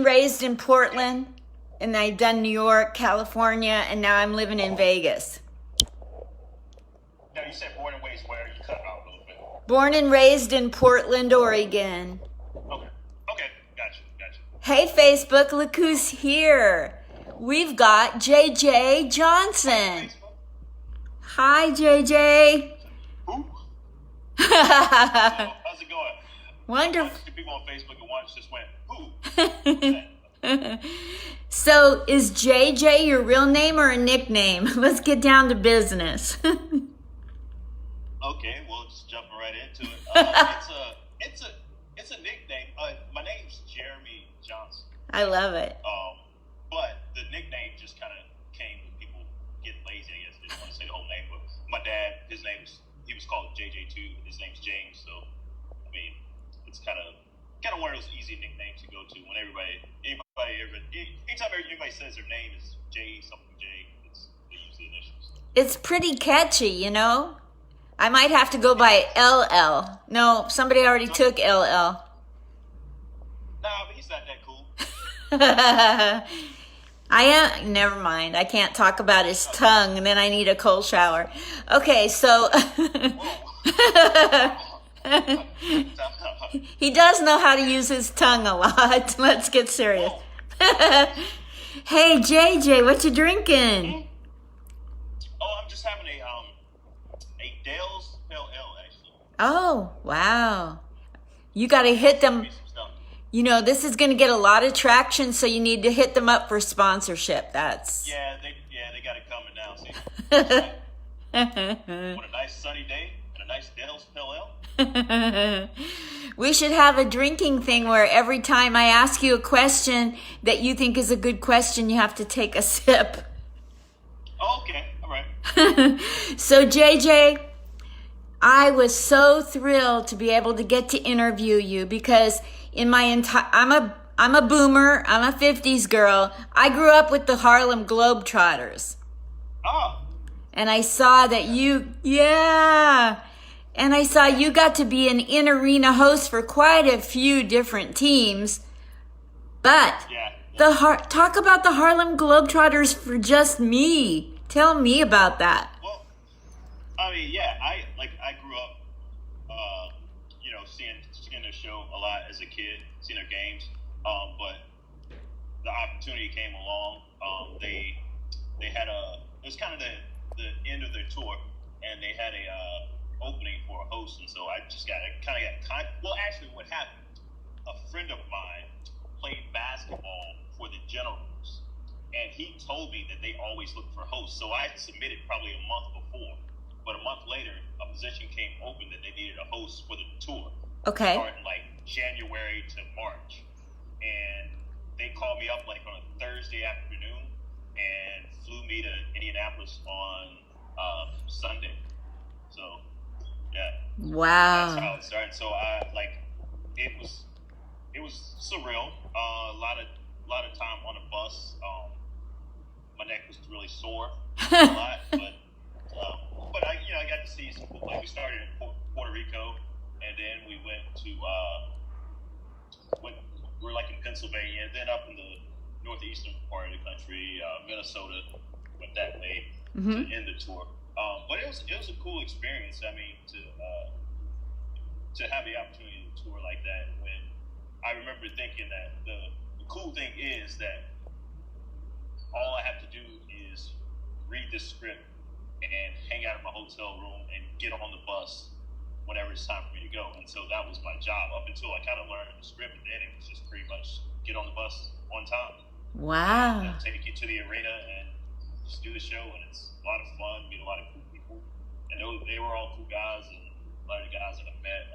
Raised in Portland, and I've done New York, California, and now I'm living in Vegas. Now you said born and raised where? You cut out a little bit. Born and raised in Portland, Oregon. Okay, gotcha. Hey Facebook, look who's here. We've got JJ Johnson. Hi JJ. Who? How's it going? Wonderful. Bunch of people on Facebook and once just went, who? So is JJ your real name or a nickname? Let's get down to business. Okay, well, just jumping right into it. It's a nickname. My name's Jeremy Johnson. I love it. But the nickname just kind of came when people get lazy. I guess they didn't want to say the whole name. But my dad, he was called JJ too. His name's James. So I mean, it's kind of one of those easy nicknames to go to when anytime anybody says their name is J something J, they use the initials. It's pretty catchy, you know? I might have to go by LL. No, somebody already took LL. Nah, but he's not that cool. Never mind. I can't talk about his tongue, and then I need a cold shower. Okay, so he does know how to use his tongue a lot. Let's get serious. Hey, JJ, what you drinking? Oh, I'm just having a Dale's Pale Ale, actually. Oh, wow. You got to hit them. You know, this is going to get a lot of traction, so you need to hit them up for sponsorship. That's... Yeah, they got it coming now, see? What a nice sunny day and a nice Dale's Pale Ale. We should have a drinking thing where every time I ask you a question that you think is a good question, you have to take a sip. Oh, okay. All right. So, JJ, I was so thrilled to be able to get to interview you because in my I'm a boomer. I'm a 50s girl. I grew up with the Harlem Globetrotters. Oh. And I saw that and I saw you got to be an in-arena host for quite a few different teams. But talk about the Harlem Globetrotters for just me. Tell me about that. Well, I mean, yeah, I grew up, seeing their show a lot as a kid, seeing their games. But the opportunity came along. They had it was kind of the end of their tour, and they had a opening for a host, and so I just well, actually, what happened? A friend of mine played basketball for the Generals, and he told me that they always look for hosts. So I submitted probably a month before, but a month later, a position came open that they needed a host for the tour. Okay. Starting like January to March, and they called me up like on a Thursday afternoon and flew me to Indianapolis on Sunday. So. Yeah. Wow. That's how it started. So it was surreal. A lot of time on a bus. My neck was really sore a lot, but I got to see some cool. Like we started in Puerto Rico, and then we went to we're like in Pennsylvania, and then up in the northeastern part of the country, Minnesota, went that way to end the tour. But it was a cool experience. I mean, to have the opportunity to tour like that. When I remember thinking that the cool thing is that all I have to do is read this script and hang out in my hotel room and get on the bus whenever it's time for me to go. And so that was my job up until I kind of learned the script, and then it was just pretty much get on the bus on time. Wow. And take you to the arena and just do the show, and it's a lot of fun, meet a lot of cool people, and they were all cool guys, and a lot of the guys that I met.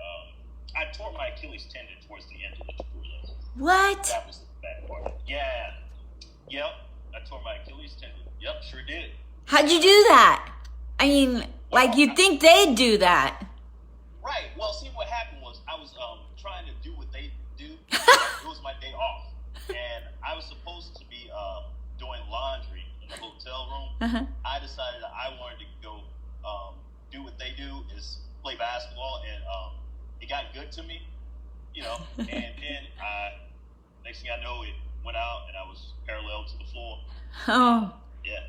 I tore my Achilles tendon towards the end of the tour, though. What? That was the bad part. Yeah. Yep. I tore my Achilles tendon. Yep, sure did. How'd you do that? I mean, like you'd think they'd do that. Right. Well, see, what happened was I was trying to do what they do. It was my day off, and I was supposed to be doing laundry in the hotel room. I decided that I wanted to go do what they do, is play basketball, and it got good to me, and then next thing I know, went out and I was parallel to the floor. Oh. Yeah.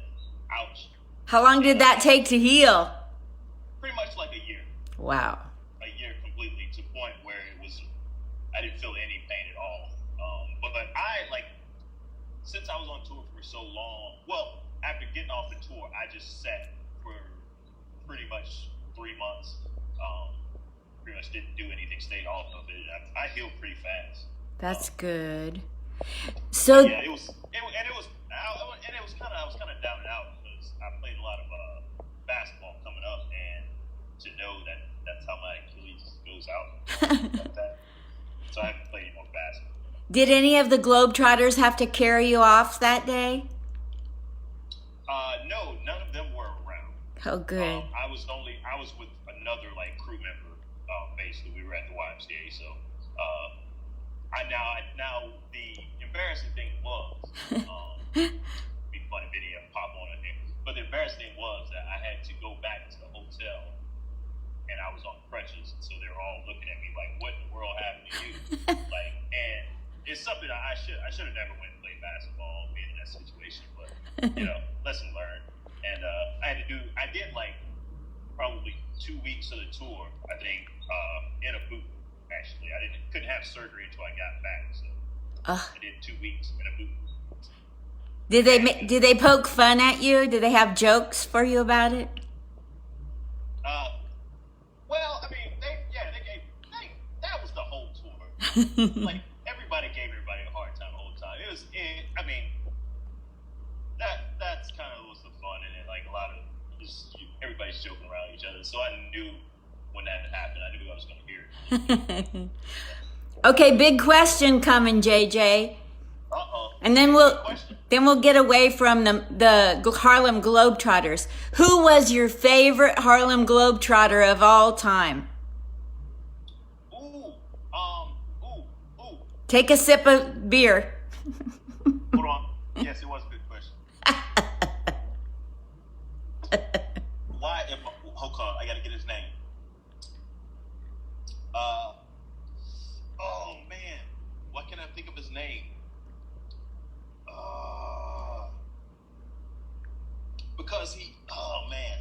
Ouch. How long did that take to heal? Pretty much like a year. Wow. A year completely, to the point where I didn't feel any pain at all. But I, like, since I was on tour for so long, well, after getting off the tour, I just sat for pretty much 3 months. Pretty much didn't do anything, stayed off of it. I healed pretty fast. That's good. So yeah, it was I was kind of down and out because I played a lot of basketball coming up, and to know that that's how my Achilles goes out like that. So I haven't played more basketball. did any of the Globetrotters have to carry you off that day? No, none of them were around. Oh, good. I was with another like crew member. Basically, we were at the YMCA. So, now the embarrassing thing was, be funny video pop on it here. But the embarrassing thing was that I had to go back to the hotel, and I was on crutches, so they were all looking at me like, "What in the world happened to you?" Like, and it's something that I should have never went and played basketball, being in that situation. But lesson learned. And I did like probably 2 weeks of the tour, I think, in a boot. Actually, I couldn't have surgery until I got back, so I did 2 weeks in a boot. Did they poke fun at you? Did they have jokes for you about it? Well, I mean, that was the whole tour. Like, everybody gave everybody a hard time the whole time. That's kind of was the fun in it. Like, a lot of everybody's joking around each other. So I knew when that happened, I knew I was going to hear it. Okay, big question coming, JJ. And then we'll get away from the Harlem Globetrotters. Who was your favorite Harlem Globetrotter of all time? Ooh. Take a sip of beer. Hold on. Yes, it was a good question. Hold on, I gotta get his name. Oh man, why can't I think of his name? Because oh man.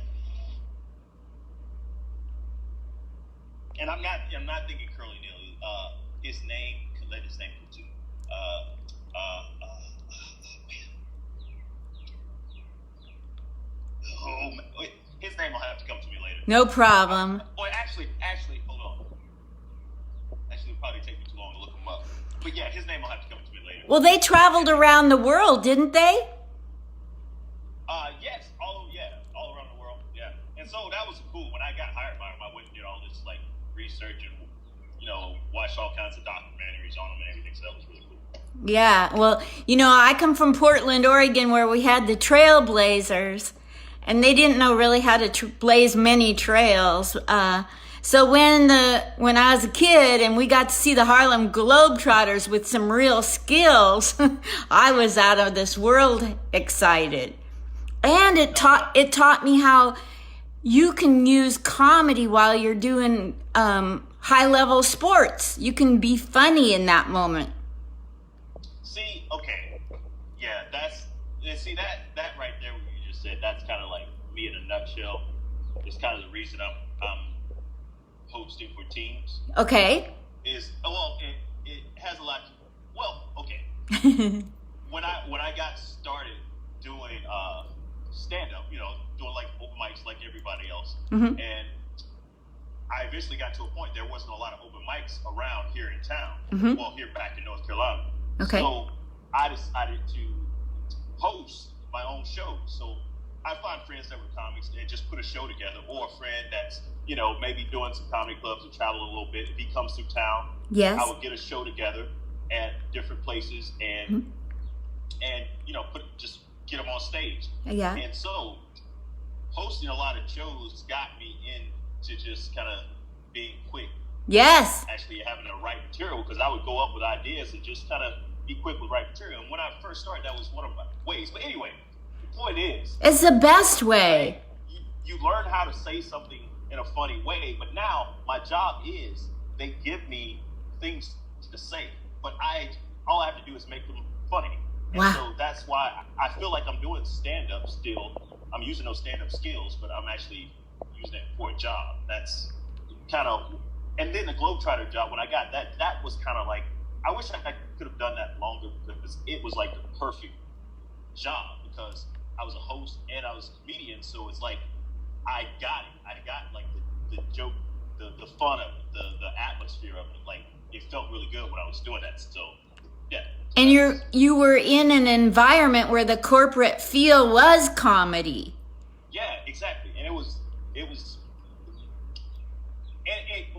And I'm not thinking Curly Neal. His name, let his name go too. Oh man. Wait, his name will have to come to me later. No problem. Actually, hold on. Actually, it'll probably take me too long to look him up. But yeah, his name will have to come to me later. Well, they traveled around the world, didn't they? Yes, all around the world, yeah. And so that was cool. When I got hired by him, I went and did all this like research and watched all kinds of documentaries on him and everything. So that was really cool. Yeah, well, I come from Portland, Oregon, where we had the Trailblazers, and they didn't know really how to blaze many trails. So when I was a kid and we got to see the Harlem Globetrotters with some real skills, I was out of this world excited. And it taught me how you can use comedy while you're doing high level sports. You can be funny in that moment. See, okay, yeah, that right there, what you just said, that's kind of like me in a nutshell. It's kind of the reason I'm hosting for teams. Okay. It has a lot. Okay. when I got started doing stand up, doing like open mics like everybody else, Mm-hmm. and I eventually got to a point there wasn't a lot of open mics around here in town. Mm-hmm. Well, here back in North Carolina. Okay. So I decided to host my own show. So I find friends that were comics and just put a show together, or a friend that's maybe doing some comedy clubs and traveling a little bit. If he comes through town, Yes. I would get a show together at different places and Mm-hmm. just get them on stage. Yeah. And so hosting a lot of shows got me into just kind of being quick. Yes. Actually having the right material, because I would go up with ideas and just kind of be quick with right material. And when I first started, that was one of my ways. But anyway, the point is, It's the best way. you learn how to say something in a funny way. But now my job is they give me things to say, but all I have to do is make them funny. And Wow. so that's why I feel like I'm doing stand-up still. I'm using those stand-up skills, but I'm actually using it for a job. That's kind of, and then the Globetrotter job, when I got that, that was kind of like, I wish I could have done that longer because it was like the perfect job because I was a host and I was a comedian. So it's like, I got it. I got like the joke, the fun of it, the atmosphere of it. Like, it felt really good when I was doing that. So, yeah. And you were in an environment where the corporate feel was comedy. Yeah, exactly. And it was, and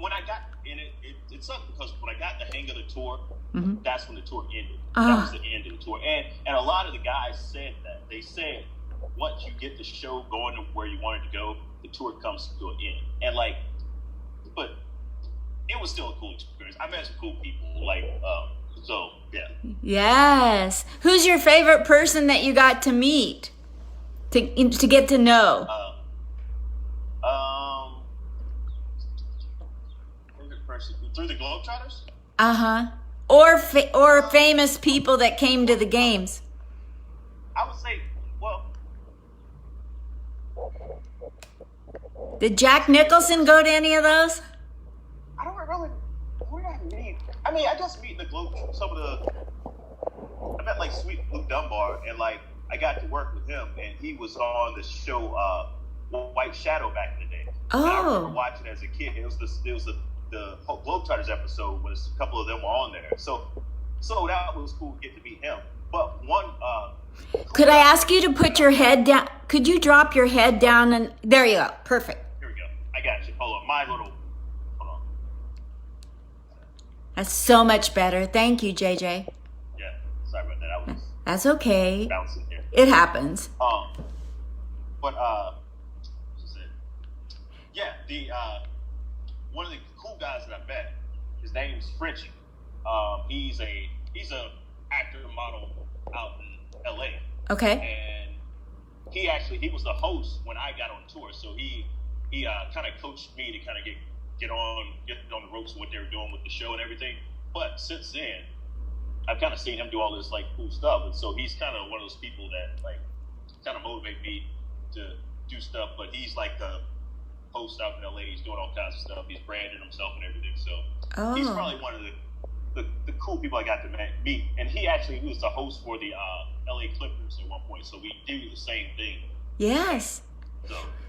when I got, and it sucked because when I got the hang of the tour, that's when the tour ended. That was the end of the tour. And a lot of the guys said that. They said, once you get the show going to where you want it to go, the tour comes to an end. And like, but it was still a cool experience. I met some cool people. Like, so yeah. Yes. Who's your favorite person that you got to meet, to get to know? Favorite person through the Globetrotters? Or famous people that came to the games. I would say, well, Did Jack Nicholson go to any of those? I don't really. Who did I meet? I mean, I just meet the Globe. Some of the. I met like Sweet Blue Dunbar, and like I got to work with him, and he was on the show White Shadow back in the day. Oh. And I remember watching as a kid. It was the Globetrotters episode was a couple of them were on there. So that was cool to get to meet him. But one. Could I ask you to put your head down? Could you drop your head down and there you go. Perfect. Here we go. I got you. Hold on. Hold on. That's so much better. Thank you, JJ. Yeah. Sorry about that. I was That's okay. bouncing here. It happens. But what's it? Yeah, the one of the cool guys that I met, his name's Frenchie. He's a actor model out in LA. Okay. And he was the host when I got on tour, so he kind of coached me to kind of get on the ropes of what they were doing with the show and everything. But since then, I've kind of seen him do all this like cool stuff, and so he's kind of one of those people that like kind of motivate me to do stuff. But he's like the host out in LA. He's doing all kinds of stuff. He's branding himself and everything. So he's probably one of the cool people I got to meet. And he was the host for the LA Clippers at one point. So we do the same thing. Yes.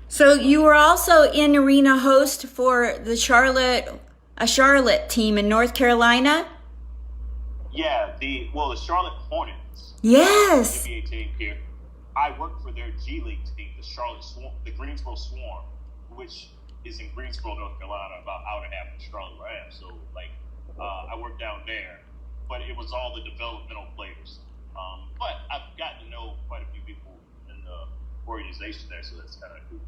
So you were also in arena host for the Charlotte team in North Carolina? Yeah, the Charlotte Hornets. Yes. NBA team here. I worked for their G League team, the Greensboro Swarm, which is in Greensboro, North Carolina, about an hour and a half from Charlotte where I am. So like I worked down there, but it was all the developmental players. But I've gotten to know quite a few people in the organization there, so that's kind of cool.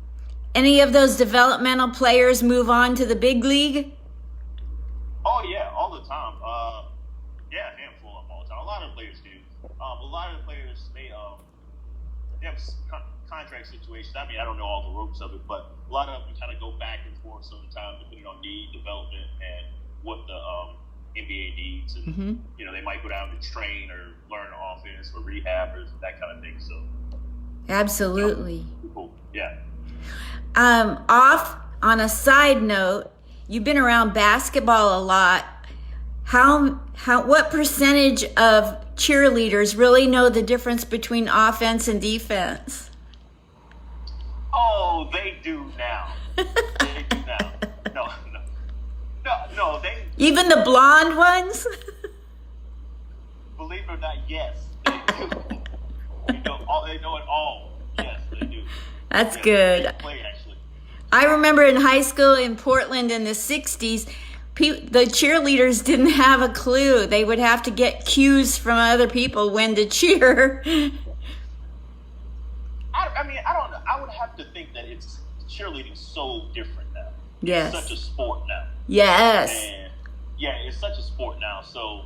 Any of those developmental players move on to the big league? Oh yeah, all the time. Yeah, a handful of them all the time. A lot of players do. A lot of the players they have contract situations. I mean, I don't know all the ropes of it, but a lot of them kind of go back and forth sometimes depending on need, development, and what the NBA needs. And they might go down to train or learn offense or rehab or that kind of thing. So absolutely. Cool. Yeah. Off on a side note, you've been around basketball a lot. What percentage of cheerleaders really know the difference between offense and defense? Oh, they do now. They do now. No, they... Even the blonde ones? Believe it or not, yes, they do. They know it all. Yes, they do. That's good. They play, actually. I remember in high school in Portland in the 60s, the cheerleaders didn't have a clue. They would have to get cues from other people when to cheer. I mean, I don't know. I would have to think that cheerleading so different now. Yes. It's such a sport now. Yes. And yeah, it's such a sport now. So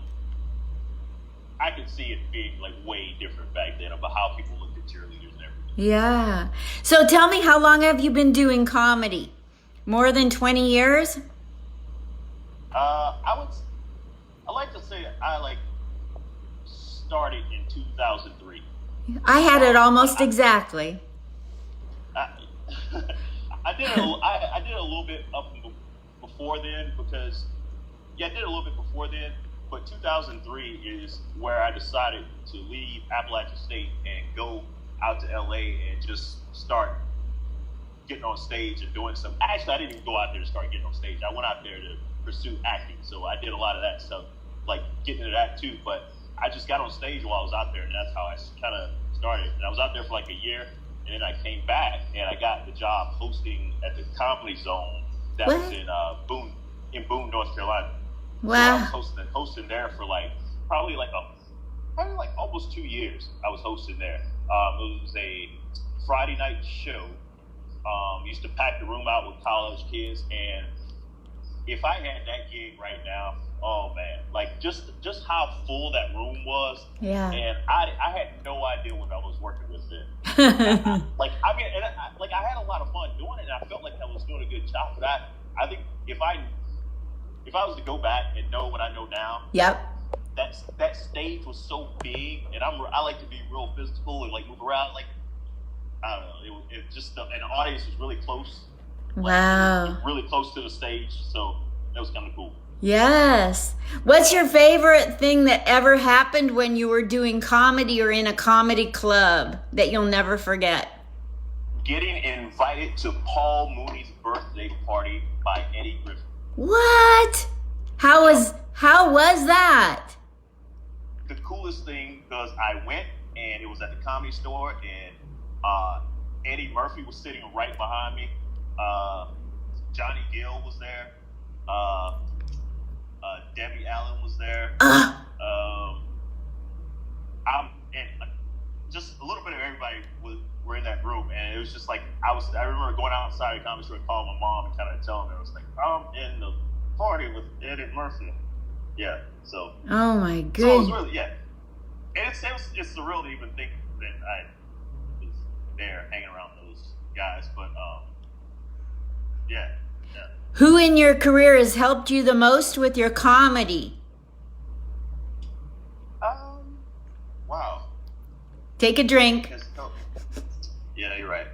I could see it being like way different back then about how people looked at cheerleaders and everything. Yeah. So tell me, how long have you been doing comedy? More than 20 years? I like to say I started in 2003. I had it almost exactly. I, I did a little bit up before then because I did a little bit before then, but 2003 is where I decided to leave Appalachian State and go out to LA and just start getting on stage and doing some. Actually, I didn't even go out there to start getting on stage. I went out there to pursue acting, so I did a lot of that stuff, like getting into that too. But I just got on stage while I was out there, and that's how I kind of started. And I was out there for like a year, and then I came back and I got the job hosting at the Comedy Zone that was in Boone, North Carolina. Wow. So I was hosting there for probably almost 2 years. I was hosting there. It was a Friday night show. Used to pack the room out with college kids, and if I had that gig right now, oh man, like just how full that room was. Yeah. And I had no idea what I was working with then. I had a lot of fun doing it, and I felt like I was doing a good job. But I think if I was to go back and know what I know now, yep. That stage was so big, and I like to be real physical and like move around. Like I don't know, it just and the audience was really close. Wow. Really close to the stage, so that was kind of cool. Yes. What's your favorite thing that ever happened when you were doing comedy or in a comedy club that you'll never forget? Getting invited to Paul Mooney's birthday party by Eddie Griffin. What? How was that? The coolest thing, because I went and it was at the Comedy Store, and Eddie Murphy was sitting right behind me. Johnny Gill was there. Debbie Allen was there. Just a little bit of everybody were in that room, and it was just like I remember going outside the Comedy Store and calling my mom and kind of telling her, I was like, I'm in the party with Eddie Murphy. Yeah, so. Oh my goodness. So it was really, yeah. And it's surreal to even think that I was there hanging around those guys, but yeah. Who in your career has helped you the most with your comedy? Wow. Take a drink. Yeah, you're right.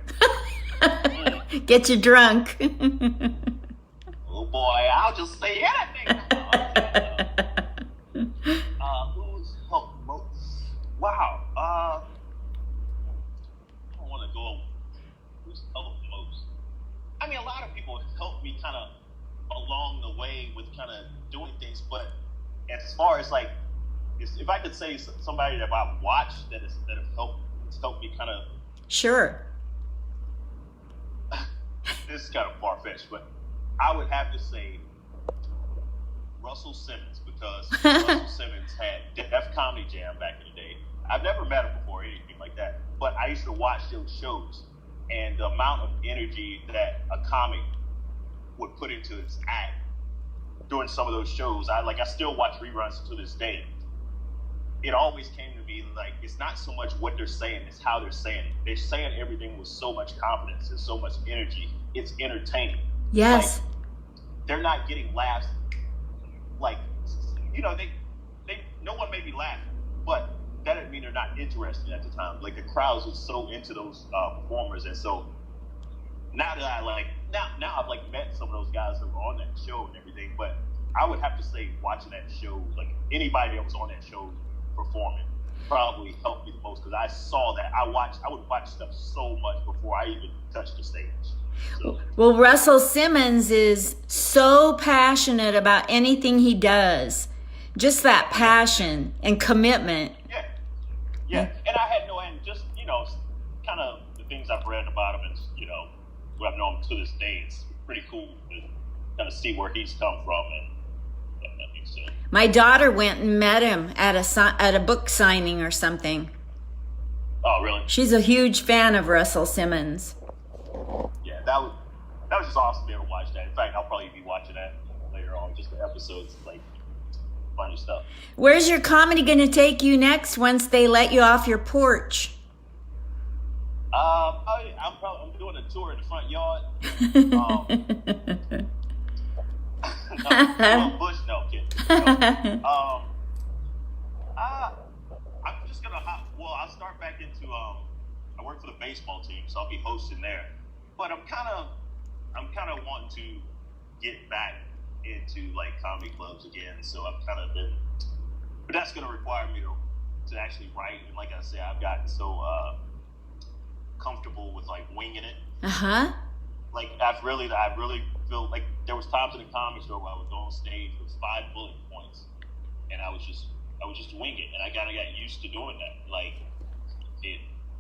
Get you drunk. Oh boy, I'll just say anything. Who's helped most? Wow. I don't want to go. Who's helped most? I mean, a lot of people have helped me kind of along the way with kind of doing things, but as far as like, if I could say somebody that I've watched that has helped me kind of. Sure. This is kind of far-fetched, but I would have to say Russell Simmons, because Russell Simmons had Def Comedy Jam back in the day. I've never met him before or anything like that, but I used to watch those shows, and the amount of energy that a comic would put into his act during some of those shows, I still watch reruns to this day. It always came to me like, it's not so much what they're saying, it's how they're saying it. They're saying everything with so much confidence and so much energy. It's entertaining. Yes. Like, they're not getting laughs. Like, they no one may be laughing, but that doesn't mean they're not interested at the time. Like, the crowds are so into those performers, and so now that now I've like met some of those guys that were on that show and everything, but I would have to say watching that show, like anybody that was on that show performing probably helped me the most, because I saw that. I would watch stuff so much before I even touched the stage. So. Well, Russell Simmons is so passionate about anything he does. Just that passion and commitment. Yeah. And I had no end, just, kind of the things I've read about him, and, who I've known to this day. It's pretty cool to kind of see where he's come from, and so. My daughter went and met him at a book signing or something. Oh, really? She's a huge fan of Russell Simmons. Yeah, that was just awesome to be able to watch that. In fact, I'll probably be watching that later on, just the episodes, like funny stuff. Where's your comedy going to take you next once they let you off your porch? I'm doing a tour in the front yard. Bush, no kidding. I'm just gonna hop I'll start back into I work for the baseball team, so I'll be hosting there. But I'm kind of wanting to get back into like comedy clubs again. So I've kind of been, but that's going to require me to actually write. And like I said, I've gotten so comfortable with like winging it. Like I really feel like there was times in the comedy show where I would go on stage with 5 bullet points, and I would just wing it, and I kind of got used to doing that. Like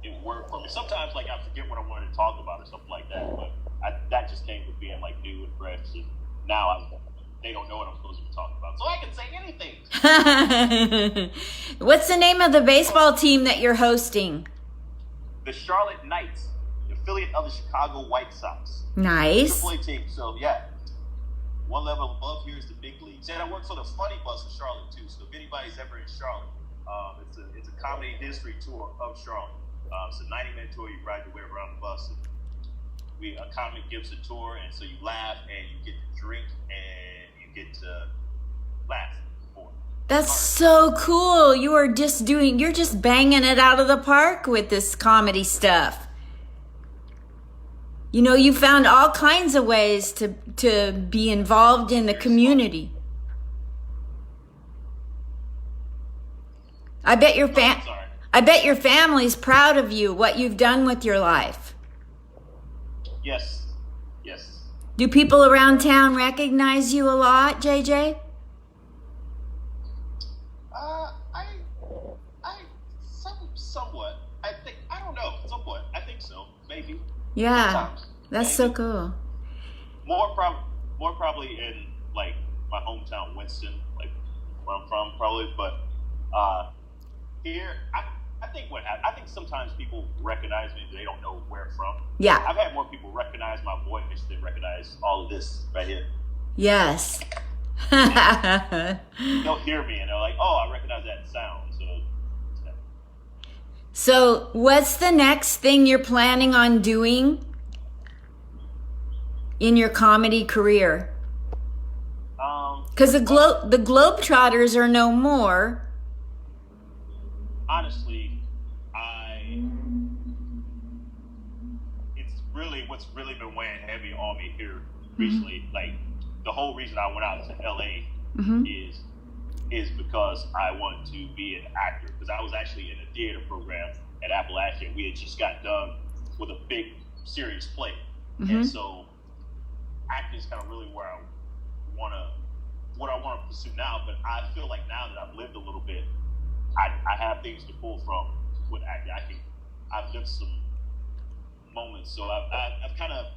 it worked for me. Sometimes like I forget what I wanted to talk about or something like that, but that just came with being like new and fresh. And now they don't know what I'm supposed to be talking about, so I can say anything. What's the name of the baseball team that you're hosting? The Charlotte Knights, the affiliate of the Chicago White Sox. Nice. AAA team. So yeah, one level above here is the big leagues. And I work for the Funny Bus in Charlotte too. So if anybody's ever in Charlotte, it's a comedy history tour of Charlotte. It's a 90-minute tour. You ride your way around the bus. A comic gives a tour, and so you laugh and you get to drink and you get to laugh. That's so cool. You're just banging it out of the park with this comedy stuff. You know, you found all kinds of ways to be involved in the community. I bet your family's proud of you, what you've done with your life. Yes. Do people around town recognize you a lot, JJ? Somewhat. I don't know. Somewhat. I think so. Maybe. Yeah. Sometimes. That's so cool. More probably in like my hometown, Winston, like where I'm from, probably. But here, I think sometimes people recognize me, they don't know where I'm from. Yeah. I've had more people recognize my voice than recognize all of this right here. Yes. They'll hear me and they're like, "Oh, I recognize that sound." So, what's the next thing you're planning on doing in your comedy career? Because the Globetrotters are no more. Honestly, it's really what's really been weighing heavy on me here recently. Like the whole reason I went out to LA is because I wanted to be an actor. Because I was actually in a theater program at Appalachian. We had just got done with a big, serious play. And so acting is kind of really what I want to pursue now. But I feel like now that I've lived a little bit, I have things to pull from with acting. I've lived some moments. So I've kind of,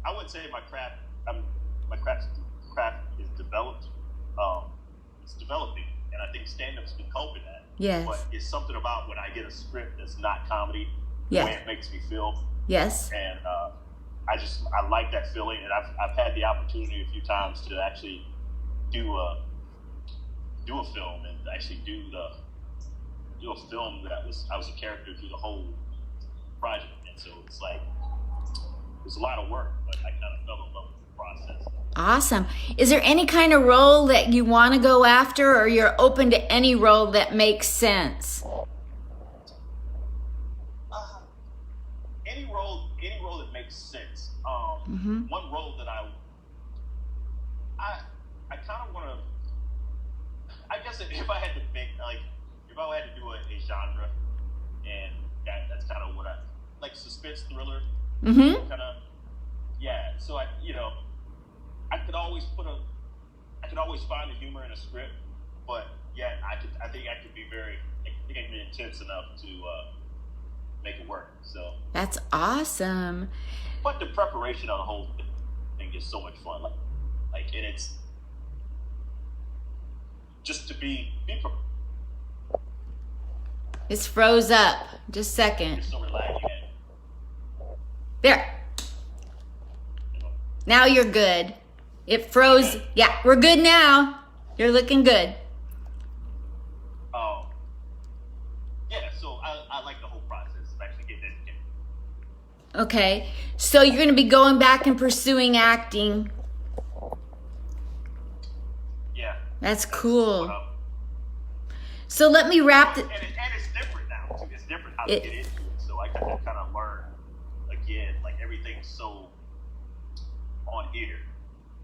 I would say my craft is developed. It's developing, and I think stand-up's been helping that. Yes. But it's something about when I get a script that's not comedy, yes, the way it makes me feel. Yes. And I like that feeling, and I've had the opportunity a few times to actually do a film and actually do a film that I was a character through the whole project, and so it's like it's a lot of work, but I kind of fell in love with the process. Awesome. Is there any kind of role that you want to go after, or you're open to any role that makes sense? Any role that makes sense. One role that I kind of want to. I guess if I had to pick, like, if I had to do a genre, and that's kind of what I like, suspense thriller. Kind of, yeah. So I could always find the humor in a script, but yeah, I think I could be intense enough to make it work. So that's awesome. But the preparation of the whole thing is so much fun. Like, and it's just to be prepared. It's froze up. Just a second. It's so relaxing. There. Now you're good. It froze. Yeah, we're good now. You're looking good. Oh. Yeah, so I like the whole process of actually getting it. Okay. So you're going to be going back and pursuing acting. Yeah. That's cool. So let me wrap it. And it's different. how to get into it. So I kind of learned again, like everything's so on here.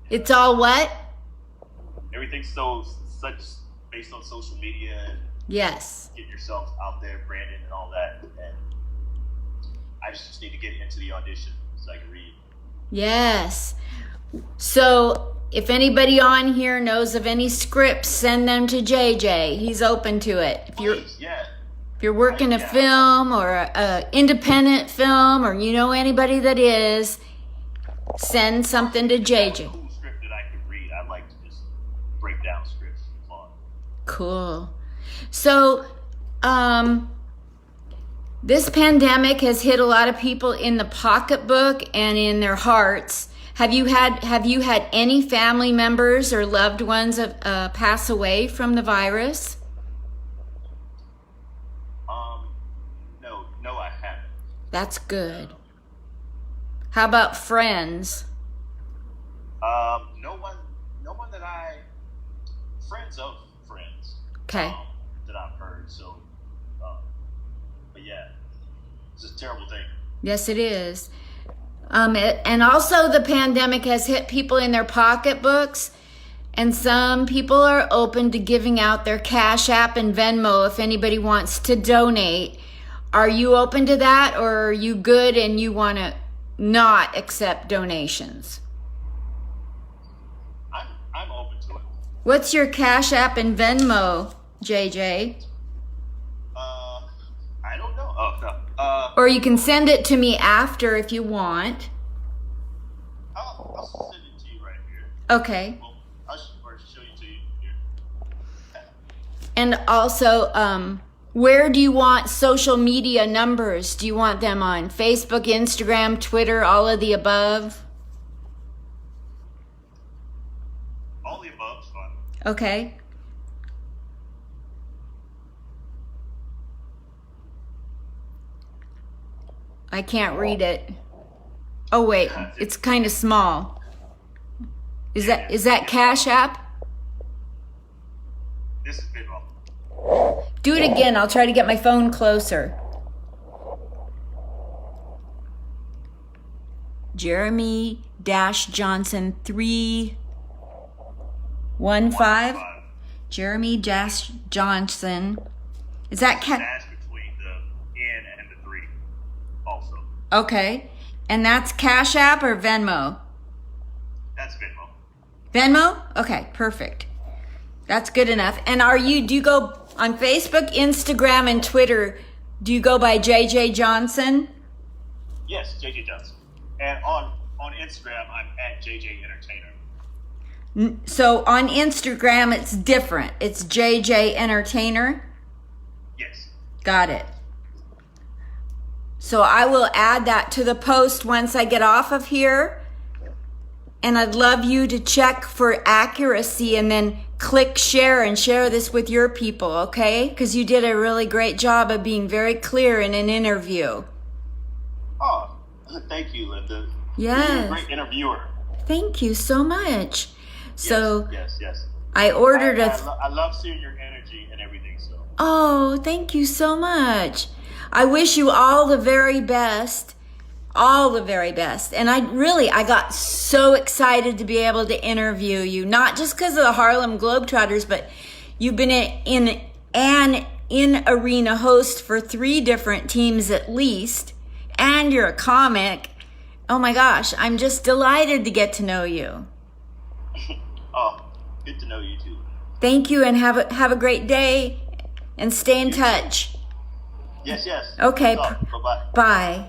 It's all what? Everything's such based on social media and Yes. getting yourself out there, branding and all that. And I just need to get into the audition so I can read. Yes. So if anybody on here knows of any scripts, send them to JJ. He's open to it. Please, yeah. If you're working a film or a independent film, or you know anybody that is, send something to JJ. Cool script that I can read. I like to just break down scripts. It's fun. Cool. So, this pandemic has hit a lot of people in the pocketbook and in their hearts. Have you had any family members or loved ones pass away from the virus? No, I haven't. That's good. How about friends? No one that friends of friends. Okay. That I've heard. So, but yeah, it's a terrible thing. Yes, it is. And also the pandemic has hit people in their pocketbooks, and some people are open to giving out their Cash App and Venmo if anybody wants to donate. Are you open to that, or are you good and you want to not accept donations? I'm open to it. What's your Cash App and Venmo, JJ? I don't know. Oh, no. Or you can send it to me after if you want. I'll send it to you right here. Okay. Well, I'll show you to you here. And also, where do you want social media numbers? Do you want them on Facebook, Instagram, Twitter, all of the above? All the above is fine. Okay. I can't read it. Oh wait, it's kind of small. Is that Cash App? This is Venmo. Do it again. I'll try to get my phone closer. Jeremy Johnson 315. Jeremy Johnson. Is that dash between the N and the 3 also. Okay. And that's Cash App or Venmo? That's Venmo. Venmo? Okay, perfect. That's good enough. And do you go on Facebook, Instagram, and Twitter? Do you go by JJ Johnson? Yes, JJ Johnson. And on Instagram, I'm at JJ Entertainer. So on Instagram, it's different. It's JJ Entertainer? Yes. Got it. So I will add that to the post once I get off of here. And I'd love you to check for accuracy and then click share and share this with your people, okay? Because you did a really great job of being very clear in an interview. Oh, thank you, Linda. Yes. You're a great interviewer. Thank you so much. So Yes. I ordered I love seeing your energy and everything. So. Oh, thank you so much. I wish you all the very best. All the very best. And I got so excited to be able to interview you, not just because of the Harlem Globetrotters, but you've been an in-arena host for 3 different teams at least, and you're a comic. Oh my gosh, I'm just delighted to get to know you. Oh, good to know you too. Thank you, and have a great day, and stay in touch. Yes. Okay. Bye-bye. Bye.